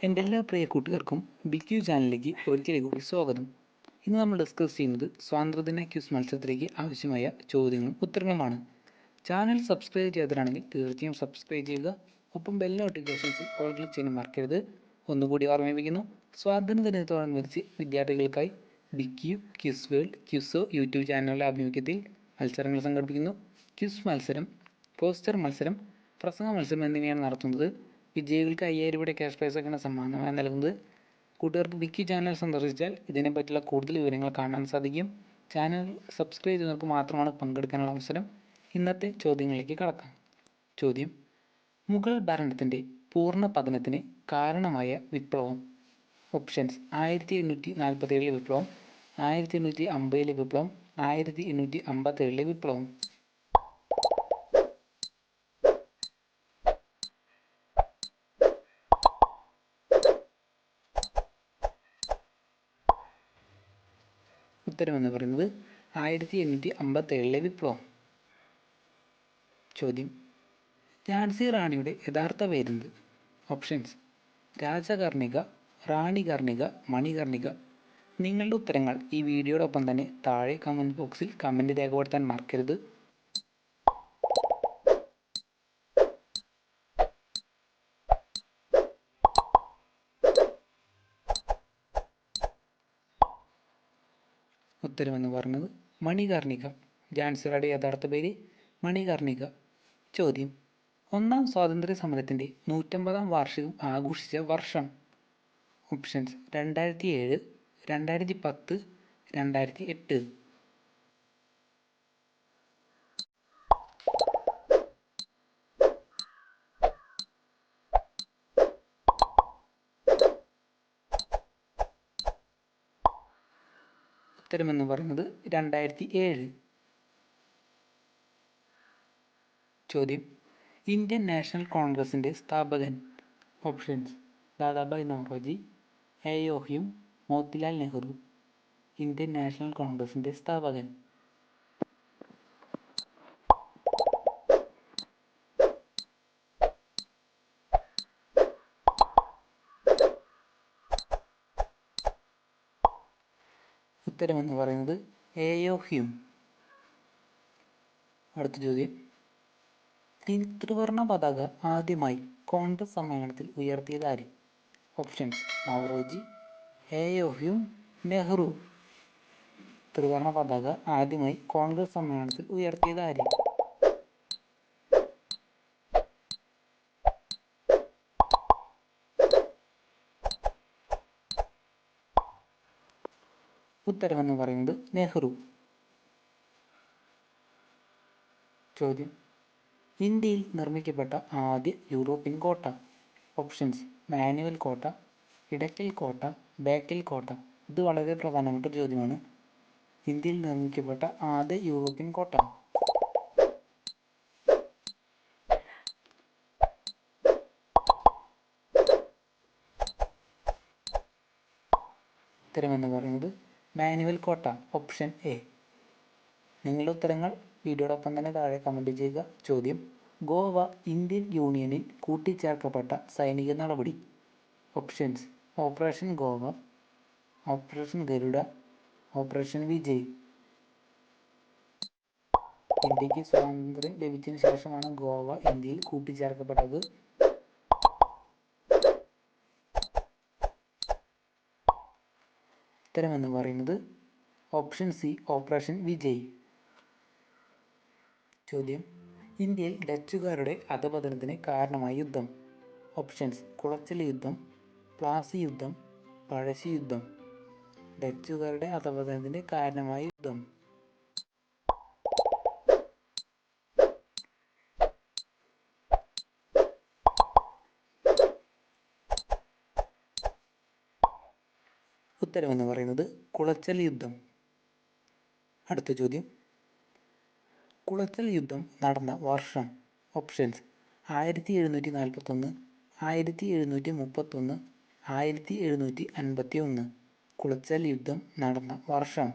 എൻ്റെ എല്ലാ പ്രിയ കൂട്ടുകാർക്കും ബിക്യു ചാനലിലേക്ക് ഒരിക്കൽ കൂടി സ്വാഗതം. ഇന്ന് നമ്മൾ ഡിസ്കസ് ചെയ്യുന്നത് സ്വാതന്ത്ര്യദിന ക്വിസ് മത്സരത്തിലേക്ക് ആവശ്യമായ ചോദ്യങ്ങളും ഉത്തരങ്ങളുമാണ്. ചാനൽ സബ്സ്ക്രൈബ് ചെയ്തതാണെങ്കിൽ തീർച്ചയായും സബ്സ്ക്രൈബ് ചെയ്യുക. ഒപ്പം ബെൽ നോട്ടിഫിക്കേഷൻസ് ഓൾ ക്ലിക്ക് ചെയ്യാൻ മറക്കരുത്. ഒന്നുകൂടി ഓർമ്മിപ്പിക്കുന്നു, സ്വാതന്ത്ര്യദിനത്തോടനുബന്ധിച്ച് വിദ്യാർത്ഥികൾക്കായി ബിക്യു ക്വിസ് വേൾഡ് ക്വിസോ യൂട്യൂബ് ചാനലിലെ ആഭിമുഖ്യത്തിൽ മത്സരങ്ങൾ സംഘടിപ്പിക്കുന്നു. ക്വിസ് മത്സരം, പോസ്റ്റർ മത്സരം, പ്രസംഗ മത്സരം എന്നിവയാണ് നടത്തുന്നത്. വിജയികൾക്ക് 5000 രൂപയുടെ ക്യാഷ് പ്രൈസൊക്കെയാണ് സമ്മാനമായി നൽകുന്നത്. കൂട്ടുകാർക്ക് വിക്കി ചാനൽ സന്ദർശിച്ചാൽ ഇതിനെപ്പറ്റിയുള്ള കൂടുതൽ വിവരങ്ങൾ കാണാൻ സാധിക്കും. ചാനൽ സബ്സ്ക്രൈബ് ചെയ്യുന്നവർക്ക് മാത്രമാണ് പങ്കെടുക്കാനുള്ള അവസരം. ഇന്നത്തെ ചോദ്യങ്ങളിലേക്ക് കടക്കാം. ചോദ്യം: മുഗൾ ഭരണത്തിൻ്റെ പൂർണ്ണ പതനത്തിന് കാരണമായ വിപ്ലവം. ഓപ്ഷൻസ്: 1847 വിപ്ലവം, 1850 വിപ്ലവം, 1857 വിപ്ലവം. ഉത്തരമെന്ന് പറയുന്നത് 1857 വിപ്ലവം. ചോദ്യം: ഝാൻസി റാണിയുടെ യഥാർത്ഥ പേരെന്ത്? ഓപ്ഷൻസ്: രാജകർണിക, റാണികർണിക, മണികർണിക. നിങ്ങളുടെ ഉത്തരങ്ങൾ ഈ വീഡിയോടൊപ്പം തന്നെ താഴെ കമൻറ്റ് ബോക്സിൽ കമൻറ്റ് രേഖപ്പെടുത്താൻ മറക്കരുത്. ഉത്തരമെന്ന് പറഞ്ഞത് മണികർണിക. ഝാൻസിയുടെ യഥാർത്ഥ പേര് മണികർണിക. ചോദ്യം: ഒന്നാം സ്വാതന്ത്ര്യ സമരത്തിൻ്റെ 150-ാം വാർഷികം ആഘോഷിച്ച വർഷം. ഓപ്ഷൻസ്: 2007, 2010, 2008. ഉത്തരമെന്ന് പറയുന്നത് 2007. ചോദ്യം: ഇന്ത്യൻ നാഷണൽ കോൺഗ്രസിൻ്റെ സ്ഥാപകൻ. Options: Dadabhai Naoroji, A O. Hume, Motilal Nehru. Indian National കോൺഗ്രസിൻ്റെ സ്ഥാപകൻ. ഉത്തരമെന്ന് പറയുന്നത് എ.ഒ. ഹ്യൂം. അടുത്ത ചോദ്യം: ത്രിവർണ്ണ പതാക ആദ്യമായി കോൺഗ്രസ് സമ്മേളനത്തിൽ ഉയർത്തിയത് ആര്? Options: Naoroji, A O. Hume, Nehru. ത്രിവർണ്ണ പതാക ആദ്യമായി കോൺഗ്രസ് സമ്മേളനത്തിൽ ഉയർത്തിയത് ആര്? ഉത്തരമെന്ന് പറയുന്നത് നെഹ്റു. ചോദ്യം: ഇന്ത്യയിൽ നിർമ്മിക്കപ്പെട്ട ആദ്യ യൂറോപ്യൻ കോട്ട. ഓപ്ഷൻസ്: മാനുവൽ കോട്ട, ഇടയ്ക്കൽ കോട്ട, ബേക്കൽ കോട്ട. ഇത് വളരെ പ്രധാനപ്പെട്ട ചോദ്യമാണ്. ഇന്ത്യയിൽ നിർമ്മിക്കപ്പെട്ട ആദ്യ യൂറോപ്യൻ കോട്ട. ഉത്തരമെന്ന് പറയുന്നത് മാനുവൽ കോട്ട, ഓപ്ഷൻ എ. നിങ്ങളുടെ ഉത്തരങ്ങൾ വീഡിയോടൊപ്പം തന്നെ താഴെ കമൻറ്റ് ചെയ്യുക. ചോദ്യം: ഗോവ ഇന്ത്യൻ യൂണിയനിൽ കൂട്ടിച്ചേർക്കപ്പെട്ട സൈനിക നടപടി. Options: operation Goa, operation Garuda, operation Vijay. ഇന്ത്യക്ക് സ്വാതന്ത്ര്യം ലഭിച്ചതിന് ശേഷമാണ് ഗോവ ഇന്ത്യയിൽ കൂട്ടിച്ചേർക്കപ്പെട്ടത്. ഉത്തരമെന്ന് പറയുന്നത് ഓപ്ഷൻ സി, ഓപ്പറേഷൻ വിജയ്. ചോദ്യം: ഇന്ത്യയിൽ ഡച്ചുകാരുടെ അധപതനത്തിന് കാരണമായ യുദ്ധം. ഓപ്ഷൻസ്: കുളച്ചൽ യുദ്ധം, പ്ലാസി യുദ്ധം, പഴശ്ശി യുദ്ധം. ഡച്ചുകാരുടെ അധപതനത്തിന് കാരണമായ യുദ്ധം. ഉത്തരമെന്ന് പറയുന്നത് കുളച്ചൽ യുദ്ധം. അടുത്ത ചോദ്യം: കുളച്ചൽ യുദ്ധം നടന്ന വർഷം. ഓപ്ഷൻസ്: 1741, 1731, 1751. കുളച്ചൽ യുദ്ധം നടന്ന വർഷം.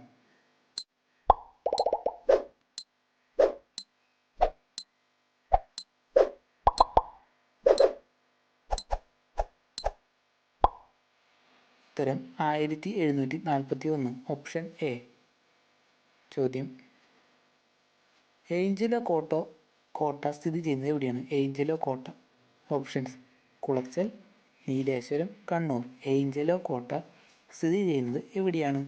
ഉത്തരം 1741. Option A. ചോദ്യം, ഏഞ്ചലോ കോട്ട സ്ഥിതി ചെയ്യുന്നത് എവിടെയാണ്? ഏഞ്ചലോ കോട്ട. ഓപ്ഷൻസ്: കുളച്ചൽ, നീലേശ്വരം, കണ്ണൂർ. ഏഞ്ചലോ കോട്ട സ്ഥിതി ചെയ്യുന്നത് എവിടെയാണ്?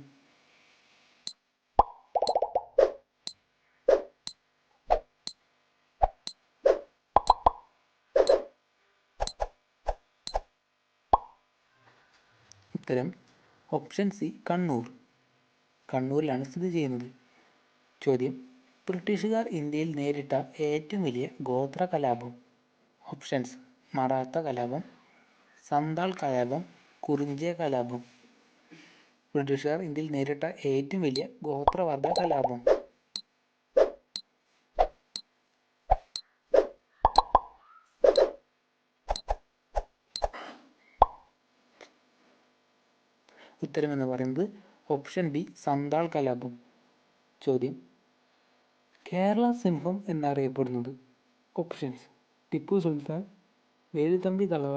ഉത്തരം ഓപ്ഷൻ സി, കണ്ണൂർ. കണ്ണൂരിലാണ് സ്ഥിതി ചെയ്യുന്നത്. ചോദ്യം, ബ്രിട്ടീഷുകാർ ഇന്ത്യയിൽ നേരിട്ട ഏറ്റവും വലിയ ഗോത്ര കലാപം? ഓപ്ഷൻസ്: മറാത്ത കലാപം, സന്താൾ കലാപം, കുറിഞ്ചിയ കലാപം. ബ്രിട്ടീഷുകാർ ഇന്ത്യയിൽ നേരിട്ട ഏറ്റവും വലിയ ഗോത്രവർഗ കലാപം? ഉത്തരമെന്ന് പറയുന്നത് ഓപ്ഷൻ ബി, സന്താൾ കലാപം. ചോദ്യം, കേരള സിംഹം എന്നറിയപ്പെടുന്നത്? ഓപ്ഷൻസ്: ടിപ്പു സുൽത്താൻ, വേലുത്തമ്പി ദളവ,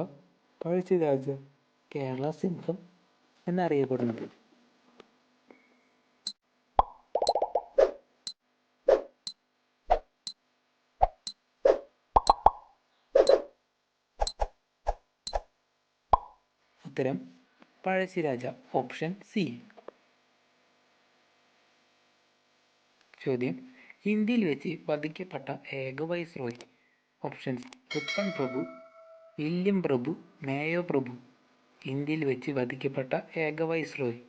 പഴശ്ശിരാജ. കേരള സിംഹം എന്നറിയപ്പെടുന്നത്? ഉത്തരം പഴശ്ശിരാജ. Option C. ചോദ്യം, ഇന്ത്യയിൽ വെച്ച് വധിക്കപ്പെട്ട ഏക വൈസ്രോയി? ഓപ്ഷൻസ്: റിപ്പൺ പ്രഭു, വില്യം പ്രഭു, മേയോ പ്രഭു. ഇന്ത്യയിൽ വെച്ച് വധിക്കപ്പെട്ട ഏക വൈസ്രോയി?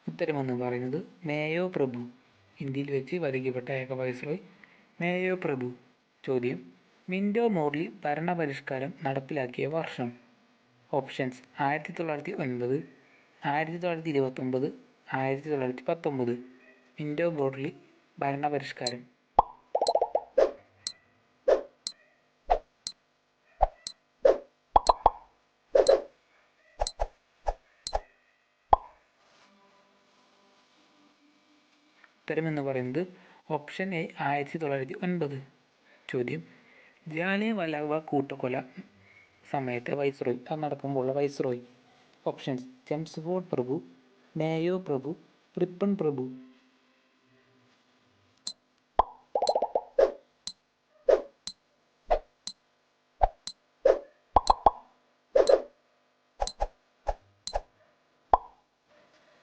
ഉത്തരമെന്ന് പറയുന്നത് മേയോ പ്രഭു. ഇന്ത്യയിൽ വെച്ച് വധിക്കപ്പെട്ട ഏക വൈസ്രോയി മേയോ പ്രഭു. ചോദ്യം, മിന്റോ മോർലി ഭരണപരിഷ്കാരം നടപ്പിലാക്കിയ വർഷം? ഓപ്ഷൻസ്: 1909, 1929, 1919. മിന്റോ മോർലി ഭരണപരിഷ്കാരം? ഉത്തരമെന്ന് പറയുന്നത് ഓപ്ഷൻ എ, 1909. ചോദ്യം, ജാലിയൻവാലാബാഗ് കൂട്ടക്കൊല സമയത്തെ വൈസ്രോയി, അത് നടക്കുമ്പോഴുള്ള വൈസ്രോയി? ഓപ്ഷൻസ്: ചെംസ്ഫോർഡ് പ്രഭു, മേയോ പ്രഭു, റിപ്പൺ പ്രഭു.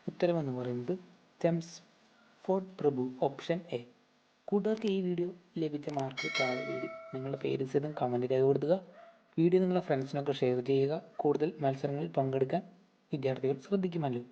ഉത്തരമെന്ന് പറയുന്നത് ചെംസ്ഫോർഡ് പ്രഭു. Option A. കൂട്ടുകാർക്ക് ഈ വീഡിയോ ലഭിച്ച മാർക്ക് താഴെ നിങ്ങളുടെ പേര് സഹിതം കമൻറ്റ് രേഖപ്പെടുത്തുക. വീഡിയോ നിങ്ങളുടെ ഫ്രണ്ട്സിനൊക്കെ ഷെയർ ചെയ്യുക. കൂടുതൽ മത്സരങ്ങളിൽ പങ്കെടുക്കാൻ വിദ്യാർത്ഥികൾ ശ്രദ്ധിക്കുമല്ലോ.